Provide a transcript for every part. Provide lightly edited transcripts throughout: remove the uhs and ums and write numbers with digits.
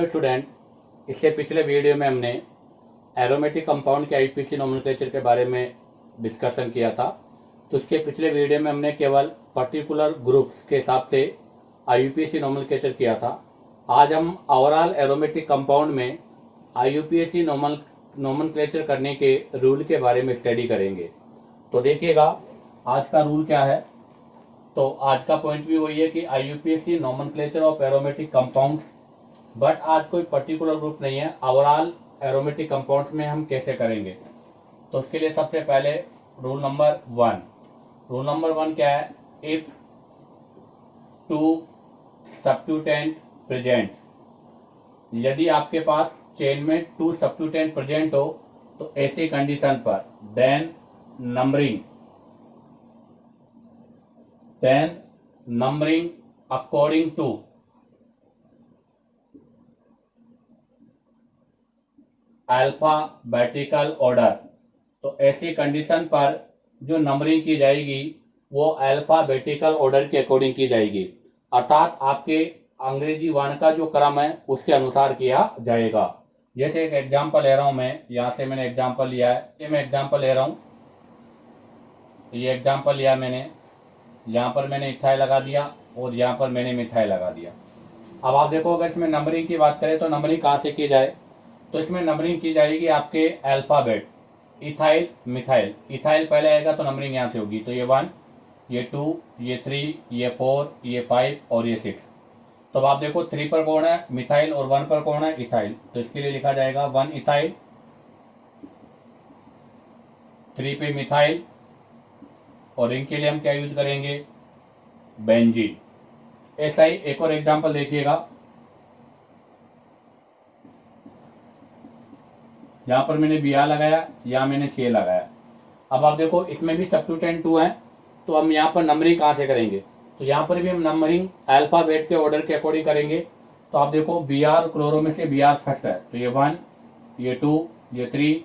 Hello student, इससे पिछले video में हमने एरोमेटिक कंपाउंड के आईयूपीएसी नोमेनक्लेचर के बारे में डिस्कशन किया था। तो उसके पिछले वीडियो में हमने केवल पर्टिकुलर ग्रुप्स के हिसाब से आईयूपीएसी नोमेनक्लेचर किया था। आज हम ओवरऑल एरोमेटिक कंपाउंड में आईयूपीएसी नोमेनक्लेचर करने के रूल के बारे में स्टडी करेंगे। तो देखिएगा आज का रूल क्या है। तो आज का पॉइंट भी वही है कि IUPAC nomenclature of aromatic compounds, but आज कोई पर्टिकुलर ग्रुप नहीं है, ओवरऑल एरोमेटिक कंपाउंड्स में हम कैसे करेंगे। तो उसके लिए सबसे पहले रूल नंबर वन क्या है, इफ टू सब्स्टिट्यूटेंट प्रेजेंट, यदि आपके पास चेन में टू सब्स्टिट्यूटेंट प्रेजेंट हो तो ऐसी कंडीशन पर then numbering according to alphabetical order. तो ऐसी कंडीशन पर जो नंबरिंग की जाएगी वो अल्फाबेटिकल ऑर्डर के अकॉर्डिंग की जाएगी, अर्थात आपके अंग्रेजी वर्ण का जो क्रम है उसके अनुसार किया जाएगा। जैसे एक एग्जांपल ले रहा हूं मैं, यहां से मैंने एग्जांपल लिया है, ये मैं एग्जांपल ले रहा हूं, ये एग्जांपल लिया मैंने, यहां पर मैंने इथाइल लगा दिया और यहां पर मैंने मिथाइल लगा दिया। अब आप देखो अगर इसमें नंबरिंग की बात करें तो नंबरिंग कहां से की जाए, तो इसमें नंबरिंग की जाएगी आपके अल्फाबेट, इथाइल मिथाइल, इथाइल पहले आएगा तो नंबरिंग यहां से होगी। तो ये 1, ये 2, ये 3, ये 4, ये 5 और ये 6। तो अब आप देखो 3 पर कौन है, मिथाइल, और 1 पर कौन है, इथाइल। तो इसके लिए लिखा जाएगा 1 इथाइल, 3 पे मिथाइल, और इनके लिए हम क्या यूज करेंगे, बेंजीन। ऐसा ही एक और एग्जांपल देखिएगा, यहां पर मैंने बी आर लगाया, यहां मैंने सी लगाया। अब आप देखो इसमें भी सब्स्टिट्यूटेंट 2 है, तो हम यहाँ पर नंबरिंग कहां से करेंगे, तो यहाँ पर भी हम नंबरिंग अल्फाबेट के ऑर्डर के अकॉर्डिंग करेंगे। तो आप देखो बी आर क्लोरो में से बी आर फर्स्ट है, तो ये 1, ये 2, ये 3,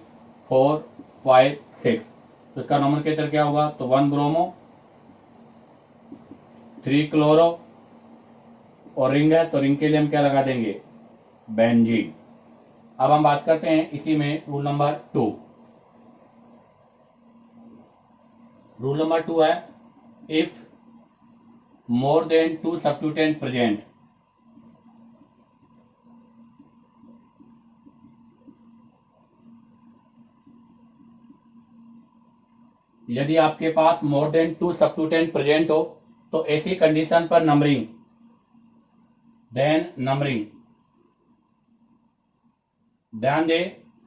4, 5, 6। तो इसका नोमेनक्लेचर क्या होगा, तो 1 ब्रोमो, 3 क्लोरो, और रिंग है तो रिंग के लिए हम क्या लगा देंगे, बेंजीन। अब हम बात करते हैं इसी में रूल नंबर 2। रूल नंबर 2 है, इफ मोर देन 2 सब्स्टिट्यूटेंट प्रेजेंट, यदि आपके पास मोर देन 2 सब्स्टिट्यूटेंट प्रेजेंट हो तो ऐसी कंडीशन पर नंबरिंग, ध्यान दे,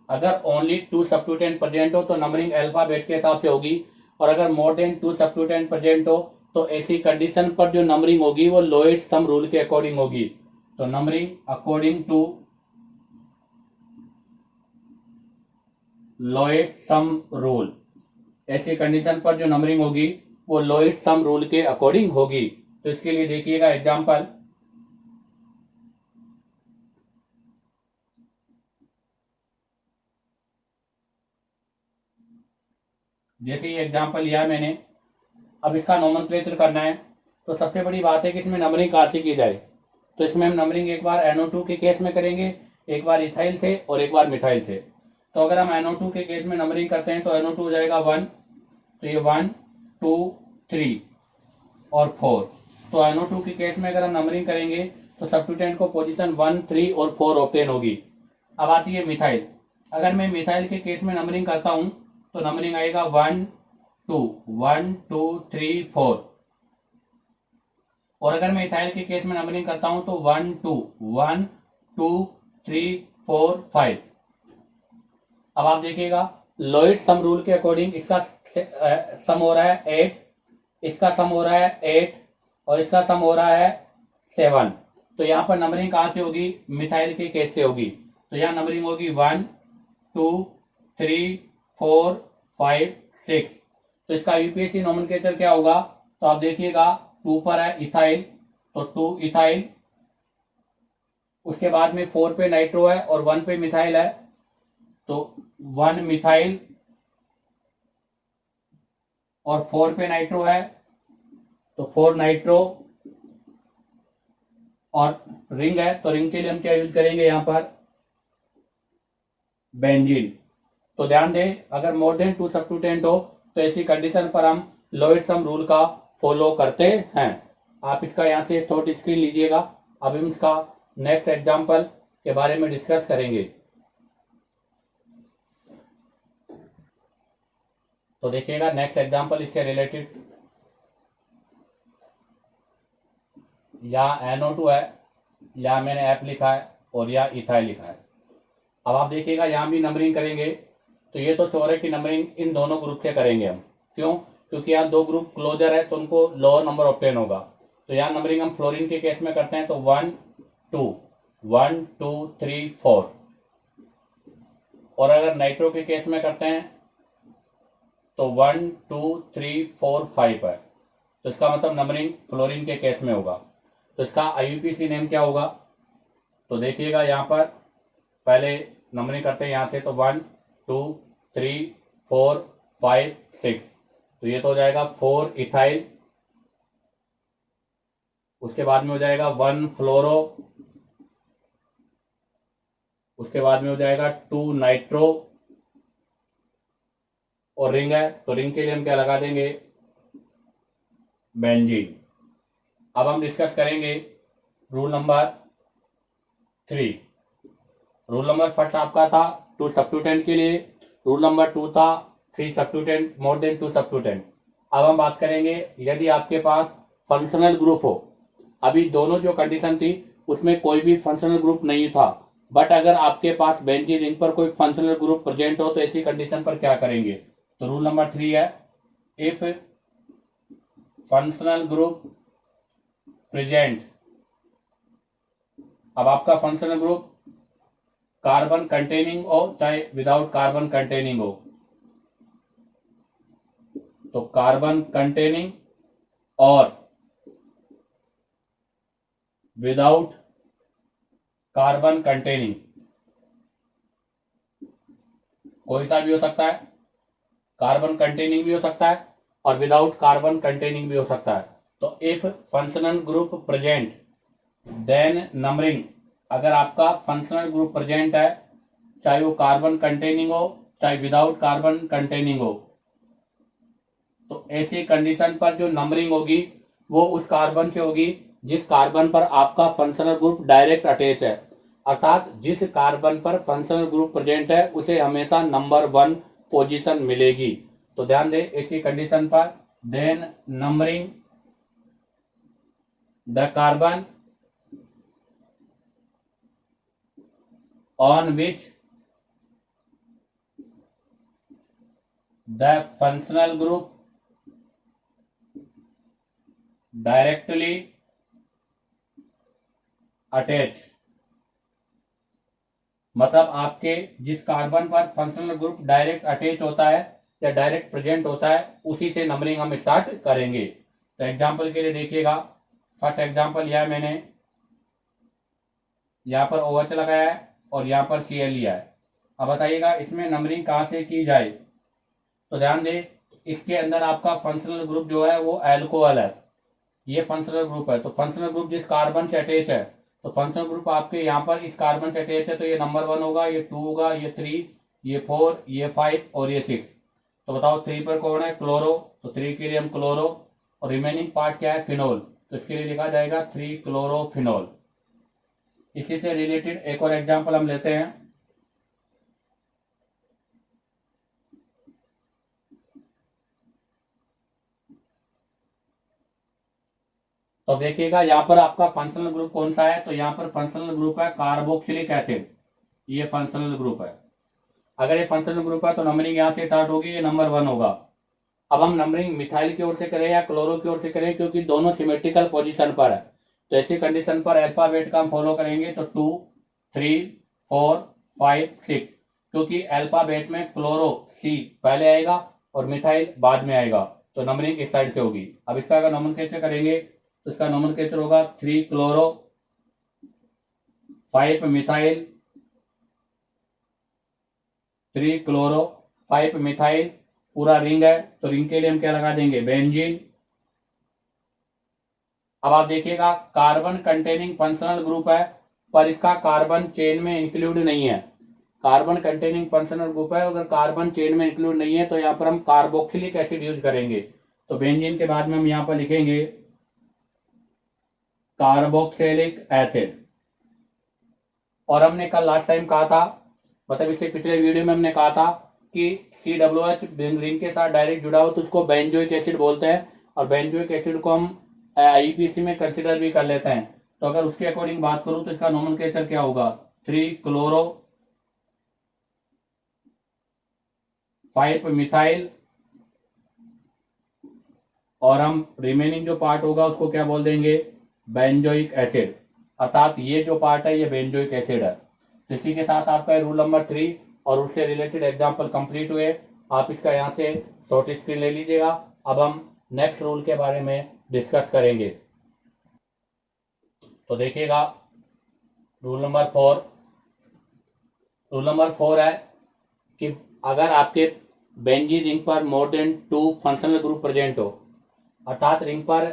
अगर ओनली 2 सब्स्टिट्यूटेंट प्रेजेंट हो तो नंबरिंग अल्फाबेट के हिसाब से होगी, और अगर मोर देन 2 सब्स्टिट्यूटेंट प्रेजेंट हो तो ऐसी कंडीशन पर जो नंबरिंग होगी वो लोएस्ट सम रूल के अकॉर्डिंग होगी। तो numbering according to lowest sum rule, ऐसी कंडीशन पर जो नंबरिंग होगी वो लोएस्ट सम रूल के अकॉर्डिंग होगी। तो इसके लिए देखिएगा एग्जांपल, जैसे ये एग्जांपल लिया मैंने, अब इसका नोमेनक्लेचर करना है। तो सबसे बड़ी बात है कि इसमें नंबरिंग कहां से की जाए, तो इसमें हम नंबरिंग एक बार NO2 के केस में करेंगे, एक बार इथाइल से और एक बार मिथाइल से। तो अगर हम NO2 के केस में नंबरिंग करते हैं तो NO2 हो जाएगा 1, तो ये 1, 2, 3 और 4। तो NO2 के केस में अगर हम नंबरिंग करेंगे तो सब्स्टिट्यूटेंट को पोजीशन 1, 3 और 4 ऑब्टेन होगी। अब आती है मिथाइल, अगर मैं मिथाइल के केस में नंबरिंग करता हूं तो नंबरिंग आएगा 1, 2, 1, 2, 3, 4। और अगर मैं इथाइल के केस में नंबरिंग करता हूं तो 1, 2, 1, 2, 3, 4, 5। अब आप देखिएगा लोएस्ट सम रूल के अकॉर्डिंग इसका सम हो रहा है 8, इसका सम हो रहा है 8 और इसका सम हो रहा है 7। तो यहां पर नंबरिंग कहां से होगी, मिथाइल के केस से होगी। तो यहां नंबरिंग होगी 1, 2, 3, 4, 5, 6। तो इसका यूपीएससी नोमेनक्लेचर क्या होगा, तो आप देखिएगा 2 पर है इथाइल, तो 2 इथाइल, उसके बाद में 4 पे नाइट्रो है और 1 पे मिथाइल है, तो 1 मिथाइल, और 4 पे नाइट्रो है तो 4 नाइट्रो, और रिंग है तो रिंग के लिए हम क्या यूज करेंगे यहाँ पर, बेंजीन। तो ध्यान दें, अगर मोर देन 2 सब्स्टिट्यूटेंट हो तो ऐसी कंडीशन पर हम लोएस्ट सम रूल का फॉलो करते हैं। आप इसका यहाँ से शॉर्ट स्क्रीन लीजिएगा। अब हम इसका नेक्स्ट एग्जांपल के बारे में डिस्कस करेंगे। तो देखिएगा नेक्स्ट एग्जांपल इसके रिलेटेड, यहाँ NO2 है, यहाँ मैंने F लिखा है और यहाँ इथाइल लिखा है। अब आप देखिएगा यहाँ भी नंबरिंग करेंगे तो ये तो श्योर है कि नंबरिंग इन दोनों ग्रुप से करेंगे हम। क्यों? क्योंकि यहाँ दो ग्रुप क्लोजर है तो उनको लोअर नंबर ऑब्टेन होगा। तो यहाँ नंबरिंग हम फ्लोरीन के केस में करते हैं तो 1 2 1 2 3 4, और अगर नाइट्रो के केस में करते हैं तो 1 2 3 4 5 है। तो इसका मतलब नंबरिंग फ्लोरीन के केस में होगा। तो इसका IUPAC नेम क्या होगा? तो देखिएगा यहाँ पर पहले नंबरिंग करते हैं यहाँ से, तो 1 2 3 4 5 6, तो ये तो हो जाएगा 4 इथाइल। उसके बाद में हो जाएगा 1 फ्लोरो, उसके बाद में हो जाएगा 2 नाइट्रो, और रिंग है तो रिंग के लिए हम क्या लगा देंगे, बेंजीन। अब हम डिस्कस करेंगे rule number 3। Rule number first आपका था 2 सब्स्टिट्यूटेंट के लिए, रूल नंबर 2 था 3 सब्स्टिट्यूटेंट मोर देन 2 सब्स्टिट्यूटेंट। अब हम बात करेंगे यदि आपके पास फंक्शनल ग्रुप हो। अभी दोनों जो कंडीशन थी उसमें कोई भी फंक्शनल ग्रुप नहीं था, बट अगर आपके पास बेंजीन रिंग पर कोई फंक्शनल ग्रुप प्रेजेंट हो तो ऐसी कंडीशन पर क्या करेंगे। तो रूल नंबर 3 है, इफ फंक्शनल ग्रुप प्रेजेंट। अब आपका फंक्शनल ग्रुप कार्बन कंटेनिंग हो चाहे विदाउट कार्बन कंटेनिंग हो, तो कार्बन कंटेनिंग और विदाउट कार्बन कंटेनिंग कोई सा भी हो सकता है, कार्बन कंटेनिंग भी हो सकता है और विदाउट कार्बन कंटेनिंग भी हो सकता है। तो if functional group present then numbering, अगर आपका फंक्शनल ग्रुप प्रेजेंट है चाहे वो कार्बन कंटेनिंग हो चाहे विदाउट कार्बन कंटेनिंग हो, तो ऐसी कंडीशन पर जो नंबरिंग होगी वो उस कार्बन से होगी जिस कार्बन पर आपका फंक्शनल ग्रुप डायरेक्ट अटैच है। अर्थात जिस कार्बन पर फंक्शनल ग्रुप प्रेजेंट है उसे हमेशा नंबर 1 पोजीशन मिलेगी। तो ध्यान दें, ऐसी कंडीशन पर then numbering the carbon on which the functional group directly attached, मतलब आपके जिस कार्बन पर फंक्शनल ग्रुप डायरेक्ट अटैच होता है या डायरेक्ट प्रेजेंट होता है उसी से नंबरिंग हम स्टार्ट करेंगे। तो एग्जांपल के लिए देखिएगा, फर्स्ट एग्जांपल यह मैंने यहाँ पर OH लगाया है और यहाँ पर Cl लिया है। अब बताइएगा इसमें नंबरिंग कहाँ से की जाए। तो ध्यान दें, इसके अंदर आपका फंक्शनल ग्रुप जो है वो एल्कोहल है, ये फंक्शनल ग्रुप है। तो फंक्शनल ग्रुप जिस कार्बन से अटैच है, तो फंक्शनल ग्रुप आपके यहाँ पर इस कार्बन से अटैच है, तो ये नंबर 1 होगा, ये 2 होगा, ये 3, ये 4, ये 5 और ये 6। तो बताओ 3 पर कौन है, क्लोरो, तो 3 के लिए हम क्लोरो, और रिमेनिंग पार्ट क्या है, फिनोल, तो इसके लिए लिखा जाएगा 3 क्लोरोफिनोल। इसी से रिलेटेड एक और एग्जाम्पल हम लेते हैं। तो देखिएगा यहाँ पर आपका फंक्शनल ग्रुप कौन सा है, तो यहाँ पर फंक्शनल ग्रुप है कार्बोक्सिलिक एसिड, ये फंक्शनल ग्रुप है। अगर ये फंक्शनल ग्रुप है तो नंबरिंग यहाँ से स्टार्ट होगी, ये नंबर 1 होगा। अब हम नंबरिंग मिथाइल की ओर से करें या क्लोरो की ओर से करें, क्योंकि दोनों सिमेट्रिकल पोजीशन पर है, तो ऐसी कंडीशन पर अल्फाबेट का हम फॉलो करेंगे। तो 2 3 4 5 6, क्योंकि अल्फाबेट में क्लोरो C पहले आएगा और मिथाइल बाद में आएगा, तो नंबरिंग इस साइड से होगी। अब इसका अगर नोमेनक्लेचर करेंगे तो इसका नोमेनक्लेचर होगा 3 क्लोरो 5 मिथाइल, 3 क्लोरो 5 मिथाइल, पूरा रिंग है तो रिंग के लिए हम क्या लगा देंगे, बेंजीन। अब आप देखिएगा कार्बन कंटेनिंग फंक्शनल ग्रुप है, पर इसका कार्बन चेन में इंक्लूड नहीं है। कार्बन कंटेनिंग फंक्शनल ग्रुप है, अगर कार्बन चेन में इंक्लूड नहीं है तो यहाँ पर हम कार्बोक्सिलिक एसिड यूज करेंगे। तो बेंजीन के बाद में हम यहाँ पर लिखेंगे कार्बोक्सिलिक एसिड। और हमने कल लास्ट टाइम कहा था, मतलब इससे पिछले वीडियो में हमने कहा था कि COOH रिंग के साथ डायरेक्ट जुड़ा हो तो उसको बेंजोइक एसिड बोलते हैं, और बेंजोइक एसिड को हम IUPAC में कंसिडर भी कर लेते हैं। तो अगर उसके अकॉर्डिंग बात करूं तो इसका नोमेनक्लेचर क्या होगा, 3 क्लोरो 5 मिथाइल, और हम रिमेनिंग जो पार्ट होगा उसको क्या बोल देंगे, बेंजोइक एसिड। अर्थात ये जो पार्ट है ये बेंजोइक एसिड है। तो इसी के साथ आपका रूल नंबर 3 और उससे रिलेटेड एग्जाम्पल कंप्लीट हुए। आप इसका यहाँ से शॉर्ट स्क्रीन ले लीजिएगा। अब हम नेक्स्ट रूल के बारे में डिस्कस करेंगे। तो देखिएगा रूल नंबर 4 है कि अगर आपके बेंजीन रिंग पर मोर देन 2 फंक्शनल ग्रुप प्रेजेंट हो, अर्थात रिंग पर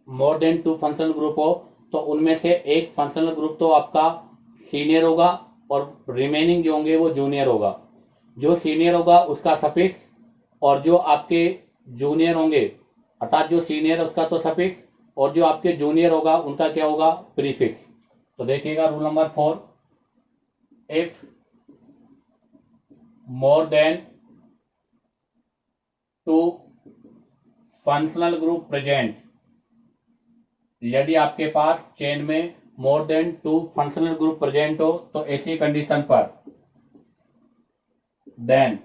मोर देन 2 फंक्शनल ग्रुप हो, तो उनमें से एक फंक्शनल ग्रुप तो आपका सीनियर होगा और रिमेनिंग जो होंगे वो जूनियर होगा। जो सीनियर होगा उसका सफिक्स, और जो आपके जूनियर होंगे, अर्थात जो सीनियर है उसका तो सफिक्स, और जो आपके जूनियर होगा उनका क्या होगा, प्रीफिक्स। तो देखिएगा rule number 4, if more than 2 functional group present, यदि आपके पास चेन में मोर देन 2 फंक्शनल ग्रुप प्रेजेंट हो तो ऐसी कंडीशन पर देन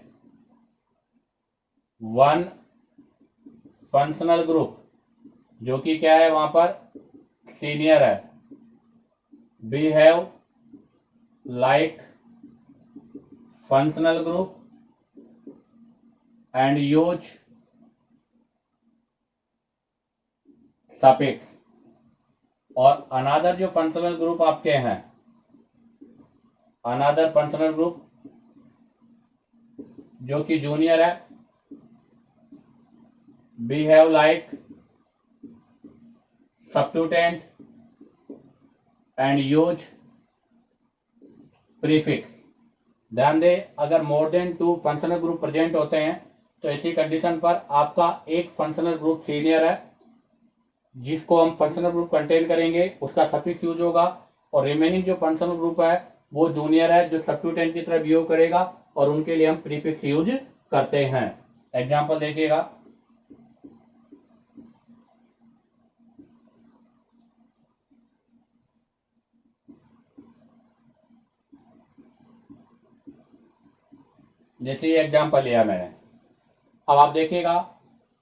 1 फंक्शनल ग्रुप, जो कि क्या है वहां पर सीनियर है, behave like functional group and use suffix. और अनादर जो फंक्शनल ग्रुप आपके हैं, अनादर फंक्शनल ग्रुप जो कि जूनियर है, behave like substituent and use prefix. ध्यान दें, अगर more than 2 functional group present होते हैं तो ऐसी कंडीशन पर आपका एक फंक्शनल ग्रुप सीनियर है, जिसको हम फंक्शनल ग्रुप कंटेन करेंगे, उसका सफिक्स यूज होगा, और रिमेनिंग जो फंक्शनल ग्रुप है वो जूनियर है जो सब्स्टिट्यूटेंट की तरह बिहेव करेगा, और उनके लिए हम प्रीफिक्स यूज करते हैं। एग्जांपल देखिएगा, जैसे ये एग्जांपल लिया मैंने। अब आप देखिएगा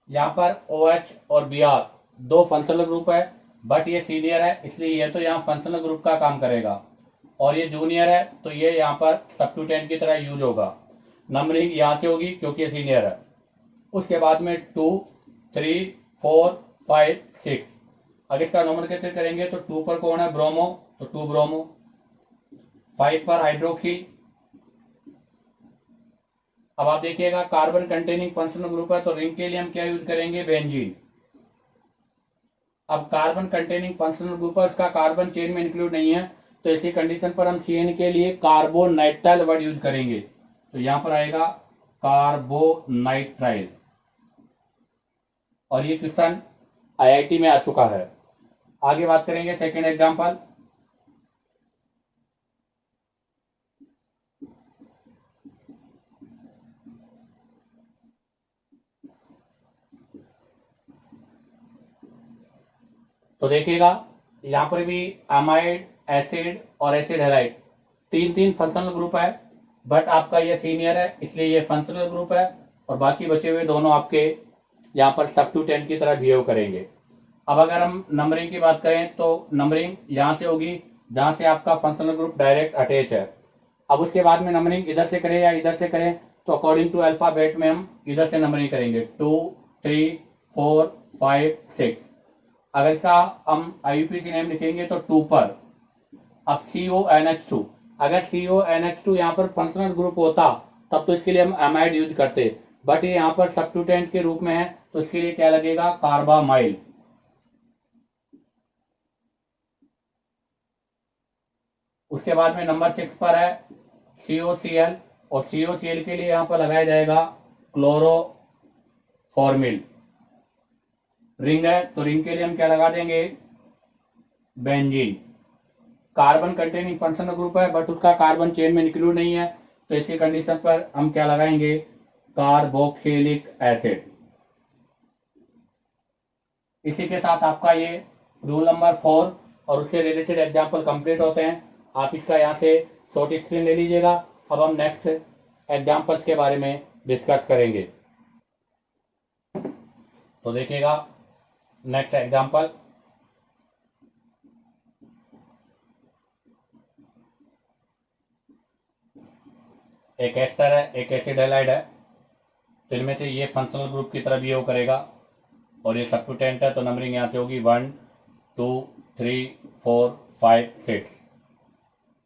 यहाँ पर OH और Br 2 फंक्शनल ग्रुप है, बट ये सीनियर है इसलिए ये तो यहाँ फंक्शनल ग्रुप का काम करेगा, और ये जूनियर है तो ये यहाँ पर सब्स्टिट्यूटेंट की तरह यूज होगा। नंबरिंग यहाँ से होगी क्योंकि ये सीनियर है। उसके बाद में 2, 3, 4, 5, 6। अगर इसका नोमेनक्लेचर करेंगे तो 2 पर कौन है, ब्रोमो, तो 2 ब्रोमो। 5 पर हाइड्रोक्सी। अब आप देखिएगा कार्बन कंटेनिंग फंक्शनल ग्रुप है तो रिंग के लिए हम क्या यूज करेंगे, बेंजीन। अब कार्बन कंटेनिंग फंक्शनल ग्रुप है, उसका कार्बन चेन में इंक्लूड नहीं है, तो इसी कंडीशन पर हम CN के लिए कार्बोनाइट्राइल वर्ड यूज करेंगे। तो यहां पर आएगा कार्बोनाइट्राइल, और ये क्वेश्चन IIT में आ चुका है। आगे बात करेंगे सेकेंड एग्जांपल। तो देखिएगा यहां पर भी अमाइड, एसिड और एसिड हैलाइड 3 फंक्शनल ग्रुप है, बट आपका ये सीनियर है इसलिए ये फंक्शनल ग्रुप है, और बाकी बचे हुए दोनों आपके यहाँ पर सब्स्टिट्यूटेंट की तरह बिहेव करेंगे। अब अगर हम नंबरिंग की बात करें तो नंबरिंग यहाँ से होगी जहां से आपका फंक्शनल ग्रुप डायरेक्ट अटैच है। अब उसके बाद में नंबरिंग इधर से करें या इधर से करें, तो अकॉर्डिंग टू अल्फाबेट में हम इधर से नंबरिंग करेंगे, 2, 3, 4, 5, 6। अगर इसका हम IUPAC नेम लिखेंगे तो 2 पर। अब CONH2, अगर CONH2 यहाँ पर फंक्शनल ग्रुप होता तब तो इसके लिए हम अमाइड यूज करते, बट ये यहाँ पर सब्स्टिट्यूटेंट के रूप में है तो इसके लिए क्या लगेगा, कार्बामाइल। उसके बाद में नंबर 6 पर है COCl, और COCl के लिए यहां पर लगाया जाएगा क्लोरोफॉर्मिल। रिंग है तो रिंग के लिए हम क्या लगा देंगे, benzene. Carbon containing functional group है बट उसका कार्बन चेन में इंक्लूड नहीं है, तो इसी कंडीशन पर हम क्या लगाएंगे, कार्बोक्सिलिक एसिड। इसी के साथ आपका ये रूल नंबर 4 और उससे रिलेटेड एग्जाम्पल कंप्लीट होते हैं। आप इसका यहाँ से शॉर्ट स्क्रीन ले लीजिएगा। अब हम नेक्स्ट एग्जाम्पल्स के बारे में डिस्कस करेंगे। तो देखिएगा नेक्स्ट एग्जाम्पल, एक एस्टर है, एक एसिड हैलाइड है, तो इनमें से ये फंक्शनल ग्रुप की तरह बिहेव करेगा, और ये सब्स्टिट्यूएंट है तो नंबरिंग यहाँ से होगी 1 2 3 4 5 6।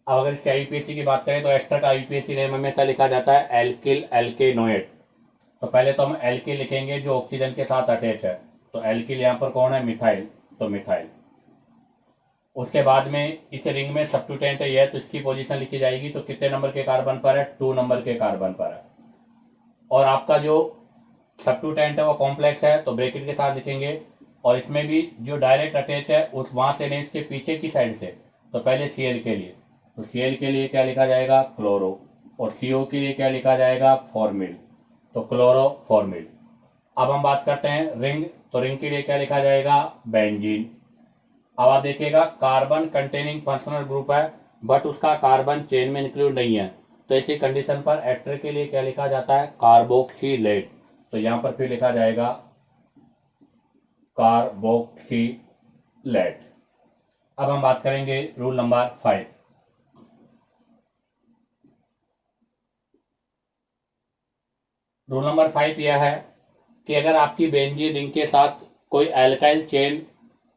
अब अगर इसके आईयूपीएसी की बात करें तो एस्टर का आईयूपीएसी नेम हमेशा लिखा जाता है एल्किल एल्केनोएट। तो पहले तो हम एल्किल लिखेंगे जो ऑक्सीजन के साथ अटैच है, तो एल्किल यहाँ पर कौन है, मिथाइल, तो मिथाइल। उसके बाद में इस रिंग में सब्स्टिट्यूएंट है, तो इसकी पोजीशन लिखी जाएगी, तो कितने नंबर के कार्बन पर है, 2 नंबर के कार्बन पर है। और आपका जो सब्स्टिट्यूएंट है वो कॉम्प्लेक्स है, तो ब्रैकेट के साथ लिखेंगे, और इसमें भी जो डायरेक्ट अटैच है उस वहां से नहीं, इसके पीछे की साइड से। तो पहले Cl के लिए, तो Cl के लिए क्या लिखा जाएगा, क्लोरो, और CO के लिए क्या लिखा जाएगा, फॉर्मिल, तो क्लोरोफॉर्मिल। अब हम बात करते हैं रिंग, तो रिंग के लिए क्या लिखा जाएगा, बेंजीन। अब आप देखिएगा कार्बन कंटेनिंग फंक्शनल ग्रुप है बट उसका कार्बन चेन में इंक्लूड नहीं है, तो इसी कंडीशन पर एस्टर के लिए क्या लिखा जाता है, कार्बोक्सिलेट, तो यहां पर फिर लिखा जाएगा कार्बोक्सिलेट। अब हम बात करेंगे रूल नंबर 5। रूल नंबर 5 यह है कि अगर आपकी बेंजीन रिंग के साथ कोई एल्काइल चेन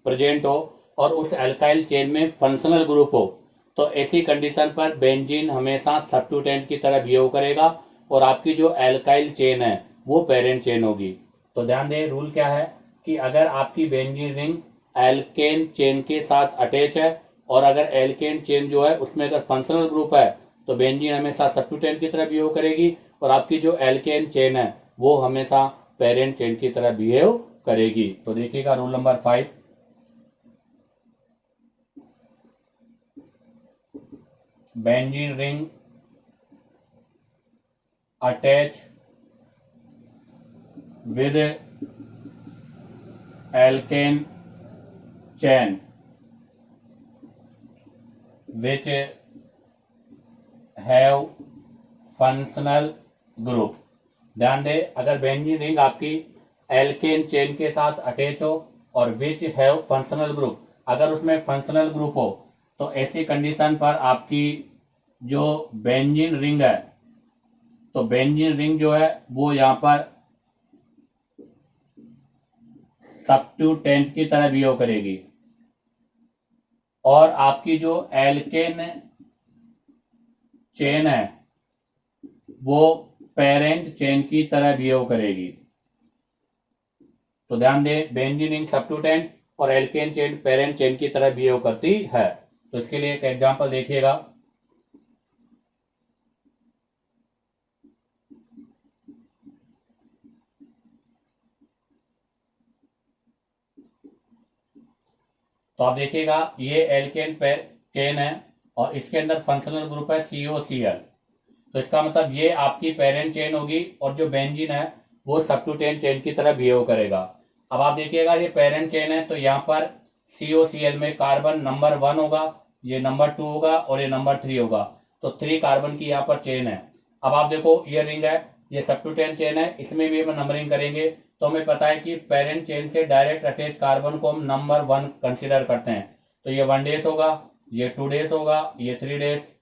प्रेजेंट हो और उस एल्काइल चेन में फंक्शनल ग्रुप हो, तो ऐसी कंडीशन पर बेंजीन हमेशा सब्स्टिट्यूएंट की तरह बिहेव करेगा, और आपकी जो एल्काइल चेन है वो पेरेंट चेन होगी। तो ध्यान दें रूल क्या है कि अगर आपकी बेंजीन रिंग एल्केन चेन के साथ अटैच है, और अगर एल्केन चेन जो है उसमें अगर फंक्शनल ग्रुप है, तो बेंजीन हमेशा सब्स्टिट्यूएंट की तरह बिहेव करेगी, और आपकी जो एल्केन चेन है वो हमेशा पेरेंट चेन की तरह बिहेव करेगी। तो देखिएगा rule number 5, benzene ring attach with alkane chain which have functional group। ध्यान दे, अगर बेंजीन रिंग आपकी एल्केन चेन के साथ अटैच हो और विच हैव फंक्शनल ग्रुप, अगर उसमें फंक्शनल ग्रुप हो, तो ऐसी कंडीशन पर आपकी जो बेंजीन रिंग है, तो बेंजीन रिंग जो है वो यहां पर सब्स्टिट्यूएंट की तरह बिहेव करेगी, और आपकी जो एल्केन चेन है वो पेरेंट चेन की तरह बिहेव करेगी। तो ध्यान दें, बेंजीन रिंग सब्स्टिट्यूएंट और एल्केन चेन पेरेंट चेन की तरह बिहेव करती है। तो इसके लिए एक एग्जांपल देखिएगा, तो आप देखिएगा ये एल्केन चेन है और इसके अंदर फंक्शनल ग्रुप है COCl, तो इसका मतलब ये आपकी पेरेंट चेन होगी, और जो बेंजीन है वो सब्स्टिट्यूएंट चेन की तरह बिहेव करेगा। अब आप देखिएगा ये पेरेंट चेन है, तो यहाँ पर COCl में कार्बन नंबर 1 होगा, ये नंबर 2 होगा, और ये नंबर 3 होगा, तो 3 कार्बन की यहाँ पर चेन है। अब आप देखो ये रिंग है, ये सब्स्टिट्यूएंट चेन है, इसमें भी हम नंबरिंग करेंगे, तो हमें पता है कि पेरेंट चेन से डायरेक्ट अटैच कार्बन को हम नंबर 1 कंसिडर करते हैं, तो ये 1 डेज होगा, ये 2 डेज होगा, ये 3 डेज,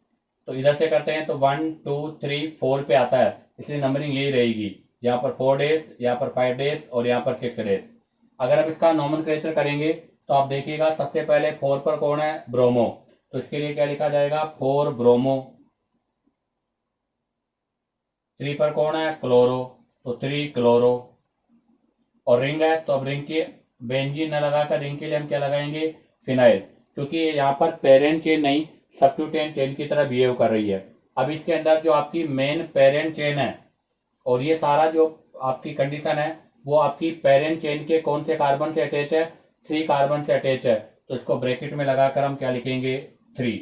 तो इधर से करते हैं तो 1 2 3 4 पे आता है, इसलिए नंबरिंग यही रहेगी, यहाँ पर 4 डेज, यहाँ पर 5 डेज, और यहाँ पर 6 डेज। अगर आप इसका नॉमेनक्लेचर करेंगे तो आप देखिएगा सबसे पहले 4 पर कौन है, ब्रोमो, तो इसके लिए क्या लिखा जाएगा, 4 ब्रोमो। 3 पर कौन है, क्लोरो, तो 3 क्लोरो। और रिंग है, तो अब रिंग की बेंजीन न लगाकर रिंग के लिए हम क्या लगाएंगे, फिनाइल, क्योंकि यहाँ पर पेरेंट चेन नहीं सब्स्टिट्यूटेंट चेन की तरह बिहेव कर रही है। अब इसके अंदर जो आपकी मेन पेरेंट चेन है और ये सारा जो आपकी कंडीशन है वो आपकी पेरेंट चेन के कौन से कार्बन से अटैच है, 3 कार्बन से अटैच है। तो इसको ब्रैकेट में लगाकर हम क्या लिखेंगे, 3।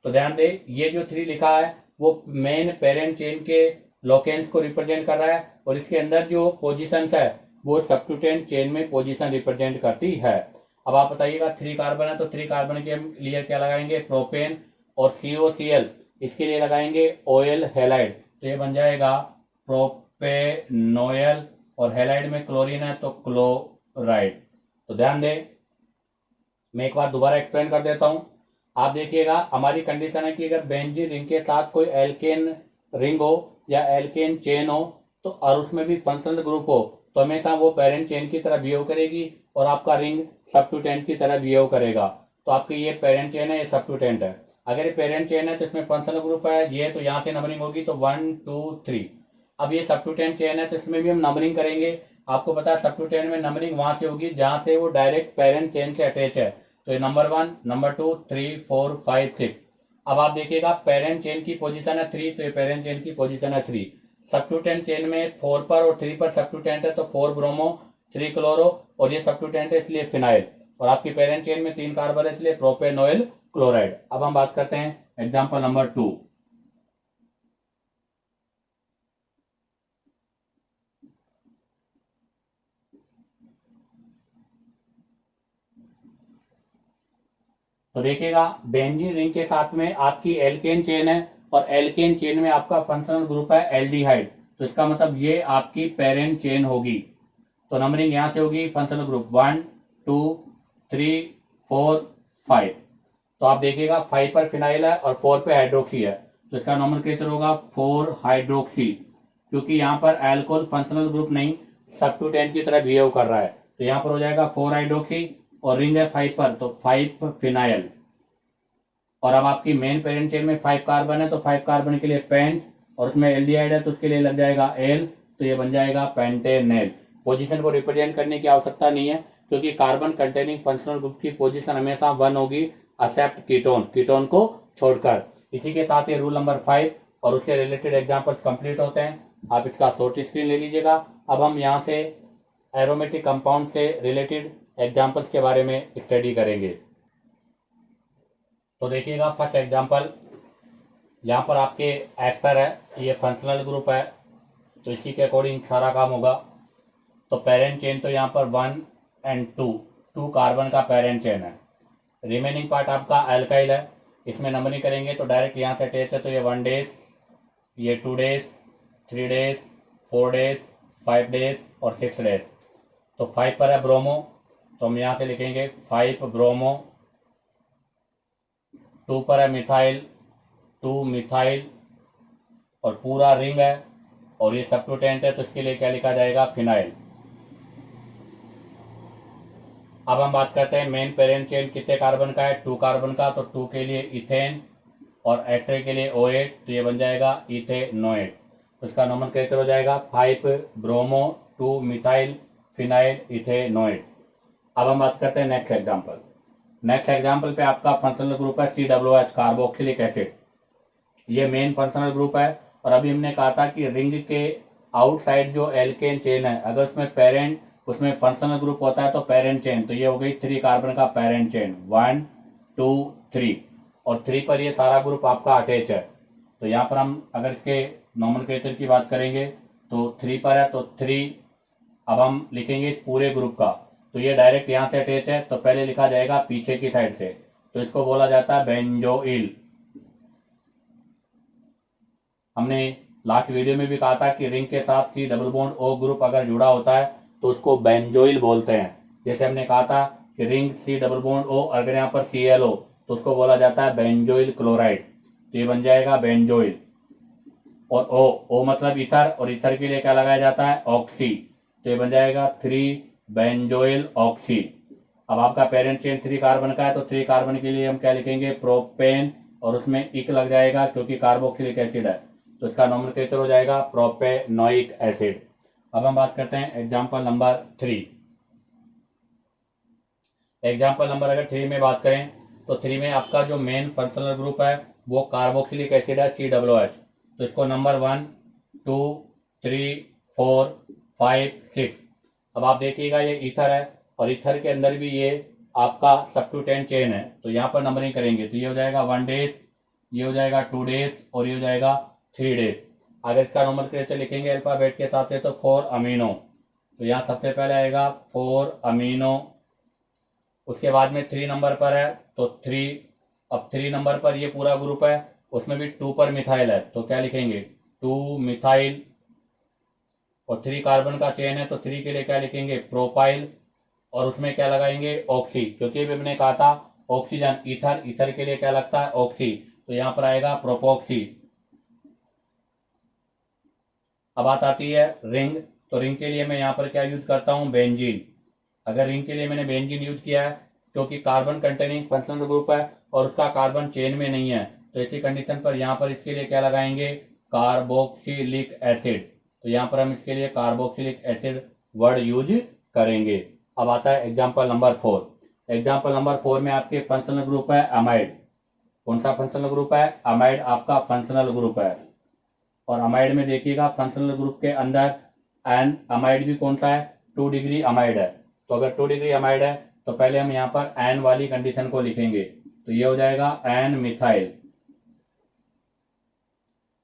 तो ध्यान दे ये जो 3 लिखा है वो मेन पेरेंट चेन के लोकेंस को रिप्रेजेंट कर रहा है और इसके अंदर जो पोजीशंस है वो सब्स्टिट्यूटेंट चेन में पोजीशन रिप्रेजेंट करती है। अब आप बताइएगा 3 कार्बन है तो 3 कार्बन के लिए क्या लगाएंगे, प्रोपेन, और COCl इसके लिए लगाएंगे OL हैलाइड। तो ये बन जाएगा प्रोपेनोयल, और हैलाइड में क्लोरीन है तो क्लोराइड। तो ध्यान दें, मैं एक बार दोबारा एक्सप्लेन कर देता हूं। आप देखिएगा हमारी कंडीशन है कि अगर बेंजीन रिंग के साथ कोई एल्केन रिंग हो या एल्केन चेन हो तो और उसमें भी फंक्शनल ग्रुप हो तो हमेशा वो पेरेंट चेन की तरह बिहेव करेगी और आपका रिंग सब्स्टिट्यूटेंट की तरह बिहेव करेगा। तो आपकी ये पेरेंट चेन है, ये सब्स्टिट्यूटेंट है। अगर ये पेरेंट चेन है तो इसमें फंक्शनल ग्रुप है ये, तो यहाँ से नंबरिंग होगी तो 1 2 3। अब ये सब्स्टिट्यूटेंट चेन है तो इसमें भी हम नंबरिंग करेंगे। आपको पता है सब्स्टिट्यूटेंट में नंबरिंग वहां से होगी जहां से वो डायरेक्ट पेरेंट चेन से अटैच है। तो ये नंबर 1, नंबर 2, 3, 4, 5, 6। अब आप देखिएगा पेरेंट चेन की पोजीशन है 3, तो ये पेरेंट चेन की पोजीशन है 3। सब्स्टिट्यूटेंट चेन में 4 पर और 3 पर सब्स्टिट्यूटेंट है तो 4 ब्रोमो 3 क्लोरो, और ये सब्स्टिट्यूटेंट है इसलिए फिनाइल, और आपकी पेरेंट चेन में 3 कार्बन है इसलिए प्रोपेनोइल क्लोराइड। अब हम बात करते हैं एग्जाम्पल नंबर 2। तो देखिएगा बेंजीन रिंग के साथ में आपकी एल्केन चेन है और एल्केन चेन में आपका फंक्शनल ग्रुप है एल्डिहाइड। तो इसका मतलब ये आपकी पेरेंट चेन होगी। तो नंबरिंग यहां से होगी फंक्शनल ग्रुप 1 2 3 4 5। तो आप देखिएगा 5 पर फिनाइल है और 4 पे हाइड्रोक्सी है तो इसका नोमेनक्लेचर होगा 4 हाइड्रोक्सी, क्योंकि यहाँ पर एल्कोहल फंक्शनल ग्रुप नहीं सब्स्टिट्यूटेंट की तरह बिहेव कर रहा है। तो यहाँ पर हो जाएगा 4 हाइड्रोक्सी और रिंग है 5 पर तो 5 फिनाइल। और अब आपकी मेन पेरेंट चेन में 5 कार्बन है तो 5 कार्बन के लिए पेंट, और उसमें एल्डिहाइड है तो उसके लिए लग जाएगा एल, तो ये बन जाएगा पेंटेनेल। पोजीशन को रिप्रेजेंट करने की आवश्यकता नहीं है क्योंकि कार्बन कंटेनिंग फंक्शनल ग्रुप की पोजीशन हमेशा 1 होगी एक्सेप्ट कीटोन को छोड़कर। इसी के साथ ये रूल नंबर 5 और उसके रिलेटेड एग्जांपल्स कंप्लीट होते हैं। आप इसका शॉर्ट स्क्रीन ले लीजिएगा। अब हम यहाँ से एरोमेटिक कंपाउंड से रिलेटेड एग्जांपल्स के बारे में स्टडी करेंगे। तो देखिएगा फर्स्ट एग्जांपल, यहाँ पर आपके एस्टर है, ये फंक्शनल ग्रुप है तो इसी के अकॉर्डिंग सारा काम होगा। तो पेरेंट चेन तो यहाँ पर 1 और 2 कार्बन का पेरेंट चेन है। रिमेनिंग पार्ट आपका एल्काइल है, इसमें नंबरिंग करेंगे तो डायरेक्ट यहाँ से अटैच है तो ये 1 डेज, ये 2 डेज, 3 डेज, 4 डेज, 5 डेज और 6 डेज। तो 5 पर है ब्रोमो तो हम यहाँ से लिखेंगे 5 ब्रोमो। 2 पर है मिथाइल, 2 मिथाइल, और पूरा रिंग है और ये सब्स्टिट्यूटेंट है तो इसके लिए क्या लिखा जाएगा, फिनाइल। अब हम बात करते हैं मेन पेरेंट चेन कितने कार्बन का है, 2 कार्बन का। तो 2 के लिए इथेन और एस्टर के लिए OH, तो ये बन जाएगा इथेनोएट। तो इसका नोमेनक्लेचर हो जाएगा 5 ब्रोमो 2 मिथाइल फिनाइल इथेनोएट। अब हम बात करते हैं नेक्स्ट एग्जांपल। नेक्स्ट एग्जांपल पे आपका फंक्शनल ग्रुप है COOH कार्बोक्सिलिक एसिड। ये मेन फंक्शनल ग्रुप है और अभी हमने कहा था कि रिंग के आउटसाइड जो एल्केन चेन है अगर उसमें फंक्शनल ग्रुप होता है तो पेरेंट चेन, तो ये हो गई 3 कार्बन का पेरेंट चेन 1 2 3, और 3 पर ये सारा ग्रुप आपका अटैच है। तो यहाँ पर हम अगर इसके नोमेनक्लेचर की बात करेंगे तो 3 पर है तो 3। अब हम लिखेंगे इस पूरे ग्रुप का, तो ये डायरेक्ट यहाँ से अटैच है तो पहले लिखा जाएगा पीछे की साइड से, तो इसको बोला जाता है बेंजोइल। हमने लास्ट वीडियो में भी कहा था कि रिंग के साथ C double bond O group अगर जुड़ा होता है तो उसको बेंजोइल बोलते हैं। जैसे हमने कहा था कि ring C double bond O अगर यहाँ पर Cl हो तो उसको बोला जाता है बेंजोइल क्लोराइड, तो ये बन जाएगा बेंजोइल। और O मतलब ईथर, और ईथर के लिए क्या लगाया जाता है, ऑक्सी, तो ये बन जाएगा 3 बेंजोइल ऑक्सी। अब आपका पेरेंट चेन 3 कार्बन का है तो 3 कार्बन के लिए हम क्या लिखेंगे, प्रोपेन, और उसमें इक लग जाएगा क्योंकि कार्बोक्सिलिक एसिड है तो इसका नोमेनक्लेचर हो जाएगा प्रोपेनोइक एसिड। अब हम बात करते हैं एग्जाम्पल नंबर 3। एग्जाम्पल नंबर अगर 3 में बात करें तो 3 में आपका जो मेन फंक्शनल ग्रुप है वो कार्बोक्सिलिक एसिड है COOH। तो इसको नंबर 1, 2, 3, 4, 5, 6। अब आप देखिएगा ये ईथर है और ईथर के अंदर भी ये आपका सबस्टिट्यूटेंट चेन है। तो यहाँ पर नंबरिंग करेंगे तो ये हो जाएगा 1 डेज, ये हो जाएगा 2 डेज और ये हो जाएगा 3 डेज। अगर इसका नोमेनक्लेचर लिखेंगे अल्फाबेट के साथ है तो 4 अमीनो। तो यहाँ सबसे पहले आएगा 4 अमीनो। उसके बाद में 3 नंबर पर है तो 3। अब 3 नंबर पर ये पूरा ग्रुप है, उसमें भी 2 पर मिथाइल है तो क्या लिखेंगे 2 मिथाइल। और 3 कार्बन का चेन है तो 3 के लिए क्या लिखेंगे प्रोपाइल। और उसमें क्या लगाएंगे ऑक्सी, क्योंकि अभी मैंने कहा था ऑक्सीजन ईथर, ईथर के लिए क्या लगता है ऑक्सी। तो यहां पर आएगा प्रोपोक्सी। अब बात आती है रिंग। तो रिंग के लिए मैं यहाँ पर क्या यूज करता हूँ बेंजीन। अगर रिंग के लिए मैंने बेंजीन यूज किया है क्योंकि कार्बन कंटेनिंग फंक्शनल ग्रुप है और उसका कार्बन चेन में नहीं है, तो ऐसी कंडीशन पर यहाँ पर इसके लिए क्या लगाएंगे कार्बोक्सिलिक एसिड। तो यहाँ पर हम इसके लिए कार्बोक्सिलिक एसिड वर्ड यूज करेंगे। अब आता है एग्जाम्पल नंबर 4। एग्जाम्पल नंबर 4 में आपके फंक्शनल ग्रुप है अमाइड। कौन सा फंक्शनल ग्रुप है अमाइड आपका फंक्शनल ग्रुप है। और अमाइड में देखिएगा फंक्शनल ग्रुप के अंदर एन अमाइड भी कौन सा है 2 डिग्री अमाइड है। तो अगर 2 डिग्री अमाइड है तो पहले हम यहाँ पर एन वाली कंडीशन को लिखेंगे तो ये हो जाएगा एन मिथाइल।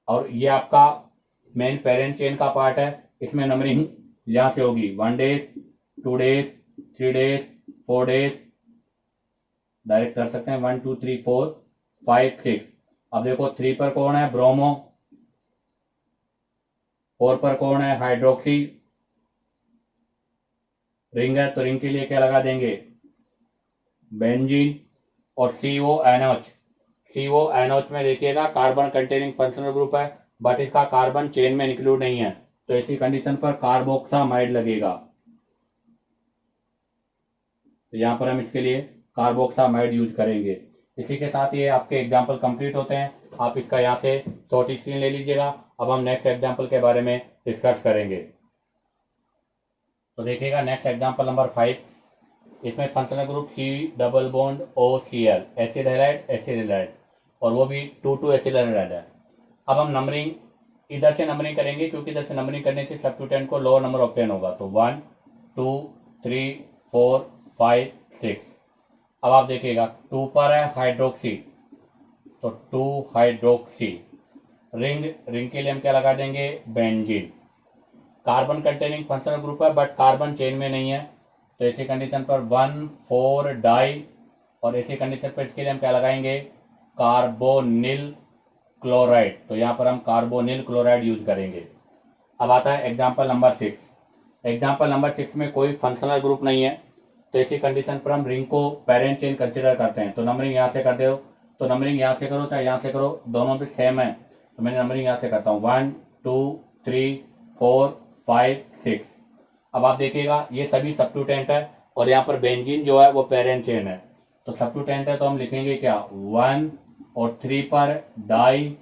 और ये आपका मेन पेरेंट चेन का पार्ट है, इसमें नंबरिंग यहां से होगी 1 days, 2 days, 3 days, 4 days. Direct कर सकते हैं 1, 2, 3, 4, 5, 6। अब देखो 3 पर कौन है ब्रोमो, 4 पर कौन है हाइड्रोक्सी। रिंग है तो रिंग के लिए क्या लगा देंगे बेंजीन। और CONH, CONH में देखिएगा कार्बन कंटेनिंग फंक्शनल ग्रुप है बट इसका कार्बन चेन में इंक्लूड नहीं है, तो ऐसी कंडीशन पर कार्बोक्सामाइड लगेगा। तो यहां पर हम इसके लिए कार्बोक्सामाइड यूज करेंगे। इसी के साथ ये आपके एग्जाम्पल कंप्लीट होते हैं। आप इसका यहाँ से शॉर्ट स्क्रीन ले लीजिएगा। अब हम नेक्स्ट एग्जाम्पल के बारे में डिस्कस करेंगे। तो देखिएगा नेक्स्ट एग्जाम्पल नंबर 5। इसमें functional group C+OCl acid halide acid halide और वो भी 2,2 एसिड हैलाइड है। अब हम नंबरिंग इधर से नंबरिंग करेंगे क्योंकि इधर से नंबरिंग करने से सबस्टिट्यूटेंट को लोअर नंबर ऑब्टेन होगा। तो 1, 2, 3, 4, 5, 6। अब आप देखिएगा 2 पर है हाइड्रोक्सी तो 2 हाइड्रोक्सी। रिंग, रिंग के लिए हम क्या लगा देंगे benzene. Carbon containing functional group है बट कार्बन चेन में नहीं है, तो ऐसी कंडीशन पर 1, 4 डाई। और ऐसी कंडीशन पर इसके लिए हम क्या लगाएंगे कार्बोनिल क्लोराइड। तो यहाँ पर हम कार्बोनिल क्लोराइड यूज करेंगे। अब आता है एग्जाम्पल नंबर 6। एग्जाम्पल नंबर 6 में कोई फंक्शनल ग्रुप नहीं है, तो ऐसी कंडीशन पर हम रिंग को पेरेंट चेन कंसिडर करते हैं। तो नंबरिंग यहाँ से करते हो तो नंबरिंग यहाँ से करो चाहे यहाँ से करो, दोनों भी सेम है। तो मैंने नंबरिंग यहाँ से करता हूँ 1, 2, 3, 4, 5, 6। अब आप देखिएगा ये सभी सबस्टिट्यूटेंट है और यहाँ पर बेंजीन जो है वो पेरेंट चेन है। तो सबस्टिट्यूटेंट है तो हम लिखेंगे क्या 1 और 3 पर डाई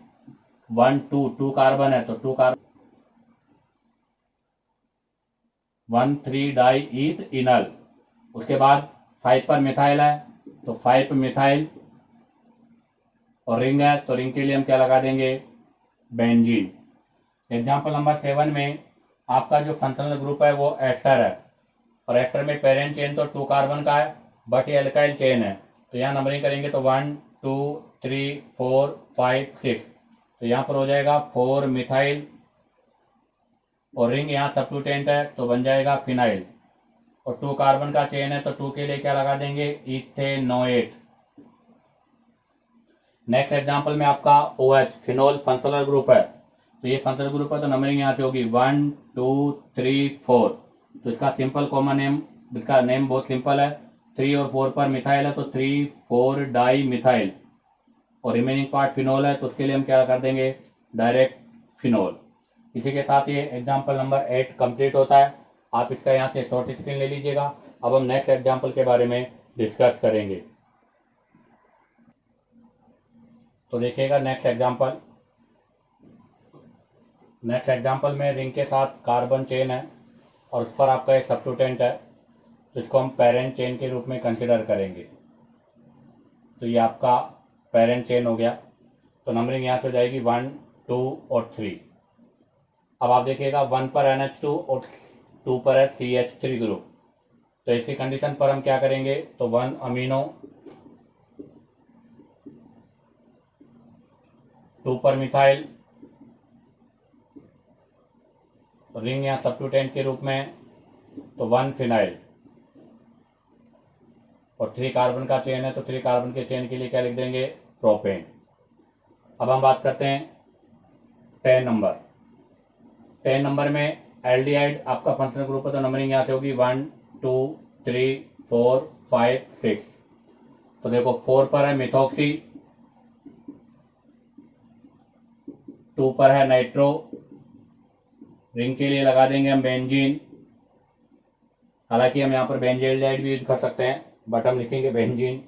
1, 2, 2 कार्बन है तो 2 कार्बन 1, 3 डाई ईथ इनल। उसके बाद 5 पर मिथाइल है तो 5 मिथाइल। और रिंग है तो रिंग के लिए हम क्या लगा देंगे बेंजीन। एग्जाम्पल नंबर 7 में आपका जो फंक्शनल ग्रुप है वो एस्टर है और एस्टर में पेरेंट चेन तो 2 कार्बन का है बट ये एल्काइल चेन है। तो यहाँ नंबरिंग करेंगे तो 1, 2, 3, 4, 5, 6। तो यहाँ पर हो जाएगा 4 मिथाइल। और रिंग यहाँ सबस्टिट्यूटेंट है तो बन जाएगा फिनाइल। और 2 कार्बन का चेन है तो 2 के लिए क्या लगा देंगे इथेनोएट। नेक्स्ट एग्जांपल में आपका OH फिनोल फंक्शनल ग्रुप है। तो ये फंक्शनल ग्रुप है तो नंबरिंग यहाँ से होगी 1, 2, 3, 4। तो इसका सिंपल कॉमन नेम, इसका नेम बहुत सिंपल है। 3 और 4 पर मिथाइल है तो 3, 4 डाई मिथाइल। और रिमेनिंग पार्ट फिनोल है तो उसके लिए हम क्या कर देंगे डायरेक्ट फिनोल। इसी के साथ ये एग्जाम्पल नंबर 8 कंप्लीट होता है। आप इसका यहाँ से शॉर्ट स्क्रीन ले लीजिएगा। अब हम नेक्स्ट एग्जाम्पल के बारे में डिस्कस करेंगे। तो देखिएगा नेक्स्ट एग्जाम्पल में रिंग के साथ कार्बन चेन है और उस पर आपका एक सबस्टिट्यूटेंट है तो इसको हम पेरेंट चेन के रूप में कंसिडर करेंगे। तो ये आपका पेरेंट चेन हो गया। तो नंबरिंग यहाँ से हो जाएगी 1, 2 और 3। अब आप देखिएगा 1 पर NH2 और 2 पर है CH3 ग्रुप। तो इसी कंडीशन पर हम क्या करेंगे, तो 1 अमीनो, 2 पर मिथाइल, रिंग या सब्स्टिट्यूटेंट के रूप में, तो 1 फिनाइल, और 3 कार्बन का चेन है तो 3 कार्बन के चेन के लिए क्या लिख देंगे, प्रोपेन। अब हम बात करते हैं 10 नंबर। 10 नंबर में एल्डिहाइड आपका फंक्शनल ग्रुप है, तो नंबरिंग यहाँ से होगी 1, 2, 3, 4, 5, 6। तो देखो 4 पर है मिथॉक्सी, 2 पर है नाइट्रो, रिंग के लिए लगा देंगे हम बेंजीन। हालांकि हम यहाँ पर बेंजील्डाइड भी यूज कर सकते हैं, बट हम लिखेंगे benzene.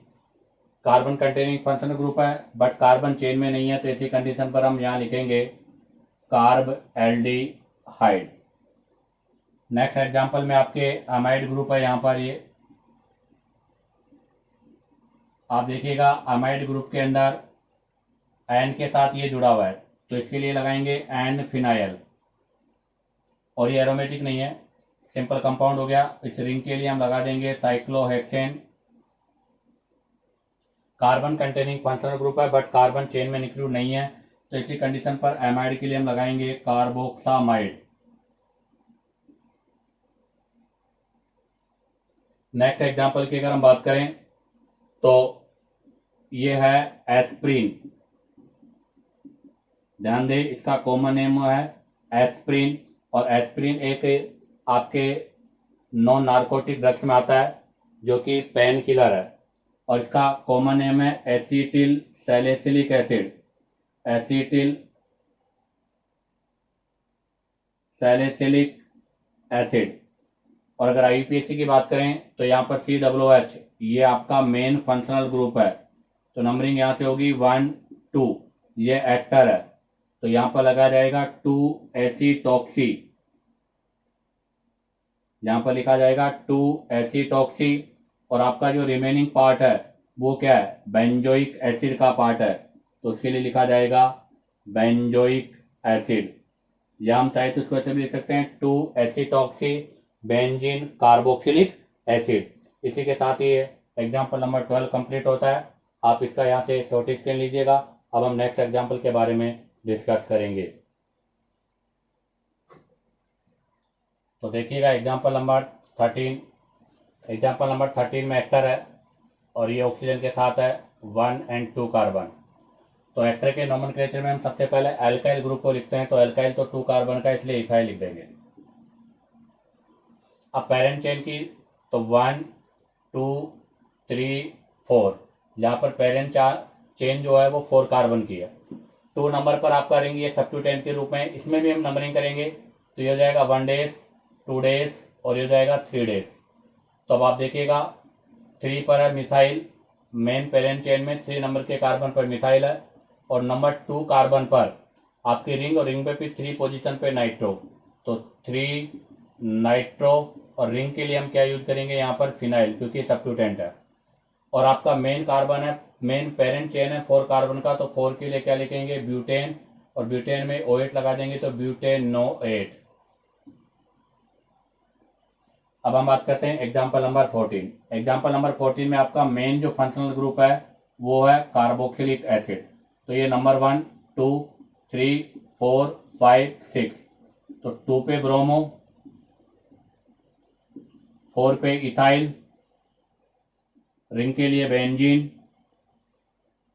Carbon containing functional group है बट कार्बन चेन में नहीं है, तो ऐसी कंडीशन पर हम यहाँ लिखेंगे कार्ब एल्डिहाइड। नेक्स्ट एग्जांपल में आपके अमाइड ग्रुप है, यहाँ पर ये आप देखिएगा अमाइड ग्रुप के अंदर एन के साथ ये जुड़ा हुआ है, तो इसके लिए लगाएंगे एन फिनाइल, और ये एरोमेटिक नहीं है, सिंपल कंपाउंड हो गया। इस रिंग के लिए हम लगा देंगे cyclohexane. Carbon containing functional group है बट कार्बन चेन में इंक्लूड नहीं है, तो इसी कंडीशन पर एमाइड के लिए हम लगाएंगे कार्बोक्सामाइड। नेक्स्ट एग्जांपल की अगर हम बात करें तो ये है एस्प्रिन। ध्यान दें इसका कॉमन नेम है एस्प्रिन, और एस्प्रिन एक आपके नॉन नार्कोटिक ड्रग्स में आता है जो कि पेन किलर है, और इसका कॉमन नेम है acetyl salicylic acid, acetyl salicylic acid. और अगर IUPAC की बात करें तो यहाँ पर COOH ये आपका मेन फंक्शनल ग्रुप है, तो नंबरिंग यहाँ से होगी 1, 2, ये एस्टर है, तो यहाँ पर लगा जाएगा 2 एसीटॉक्सी, यहाँ पर लिखा जाएगा 2 एसीटॉक्सी। और आपका जो रिमेनिंग पार्ट है वो क्या है, बेंजोइक एसिड का पार्ट है, तो उसके लिए लिखा जाएगा बेंजोइक एसिड, या हम चाहे तो इसको ऐसे भी लिख सकते हैं 2 एसीटॉक्सी बेंजीन कार्बोक्सिलिक एसिड। इसी के साथ ही एग्जाम्पल नंबर 12 कंप्लीट होता है। आप इसका यहाँ से शॉर्ट स्क्रीन लीजिएगा। अब हम नेक्स्ट एग्जाम्पल के बारे में डिस्कस करेंगे। तो देखिएगा एग्जाम्पल नंबर 13। एग्जाम्पल नंबर 13 में एस्टर है और ये ऑक्सीजन के साथ है 1 और 2 कार्बन। तो एस्टर के नोमेनक्लेचर में हम सबसे पहले एल्काइल ग्रुप को लिखते हैं, तो एल्काइल तो 2 कार्बन का, इसलिए इथाइल लिख देंगे। अब पेरेंट चेन की तो 1, 2, 3, 4, यहाँ पर पेरेंट चेन जो है वो 4 कार्बन की है। 2 नंबर पर आप करेंगे ये सब्स्टिट्यूटेंट के रूप में, इसमें भी हम नंबरिंग करेंगे, तो ये हो जाएगा 1 डेज, 2 डेज और ये हो जाएगा 3 डेज। तो अब आप देखिएगा 3 पर है मिथाइल, मेन पेरेंट चेन में 3 नंबर के कार्बन पर मिथाइल है, और नंबर 2 कार्बन पर आपकी रिंग, और रिंग पे भी 3 पोजीशन पे नाइट्रो, तो 3 नाइट्रो, और रिंग के लिए हम क्या यूज करेंगे यहाँ पर फिनाइल, क्योंकि सब्स्टिट्यूटेंट है। और आपका मेन कार्बन है, मेन पेरेंट चेन है 4 कार्बन का, तो 4 के लिए क्या लिखेंगे ब्यूटेन, और ब्यूटेन में OH लगा देंगे तो ब्यूटेनोएट। अब हम बात करते हैं एग्जाम्पल नंबर 14। एग्जाम्पल नंबर 14 में आपका मेन जो फंक्शनल ग्रुप है वो है कार्बोक्सिलिक एसिड। तो ये नंबर 1, 2, 3, 4, 5, 6। तो 2 पे ब्रोमो, 4 पे इथाइल, रिंग के लिए बेंजीन,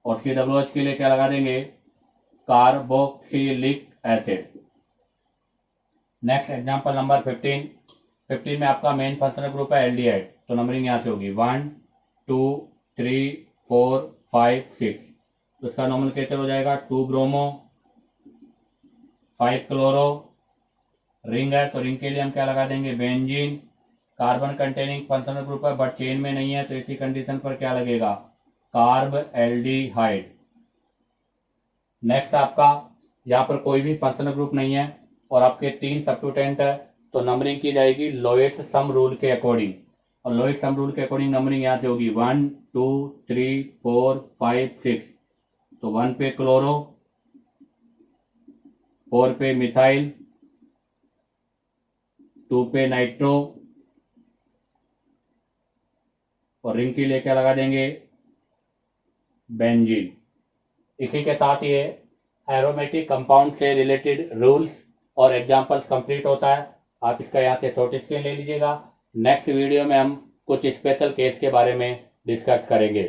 और COOH के लिए क्या लगा देंगे carboxylic acid. Next example number 15 में आपका मेन फंक्शनल ग्रुप है एल्डिहाइड, तो नंबरिंग यहाँ से होगी 1, 2, 3, 4, 5, 6। तो इसका नोमेनक्लेचर हो जाएगा 2 ब्रोमो, 5 क्लोरो, रिंग है तो रिंग के लिए हम क्या लगा देंगे benzene. Carbon containing functional group है बट चेन में नहीं है, तो इसी कंडीशन पर क्या लगेगा कार्ब एल्डिहाइड। नेक्स्ट आपका यहाँ पर कोई भी फंक्शनल ग्रुप नहीं है और आपके 3 सब्स्टिट्यूटेंट है, तो नंबरिंग की जाएगी लोएस्ट सम रूल के अकॉर्डिंग। और लोइड सम रूल के अकॉर्डिंग नंबरिंग यहाँ से होगी 1 2 3 4 5 6। तो 1 पे क्लोरो, 4 पे मिथाइल, 2 पे नाइट्रो और रिंग के लिए क्या लगा देंगे, बेंजीन। इसी के साथ ये एरोमेटिक कंपाउंड से रिलेटेड रूल्स और एग्जांपल्स कंप्लीट होता है। आप इसका यहाँ से शॉर्ट स्क्रीन ले लीजिएगा। नेक्स्ट वीडियो में हम कुछ स्पेशल केस के बारे में डिस्कस करेंगे।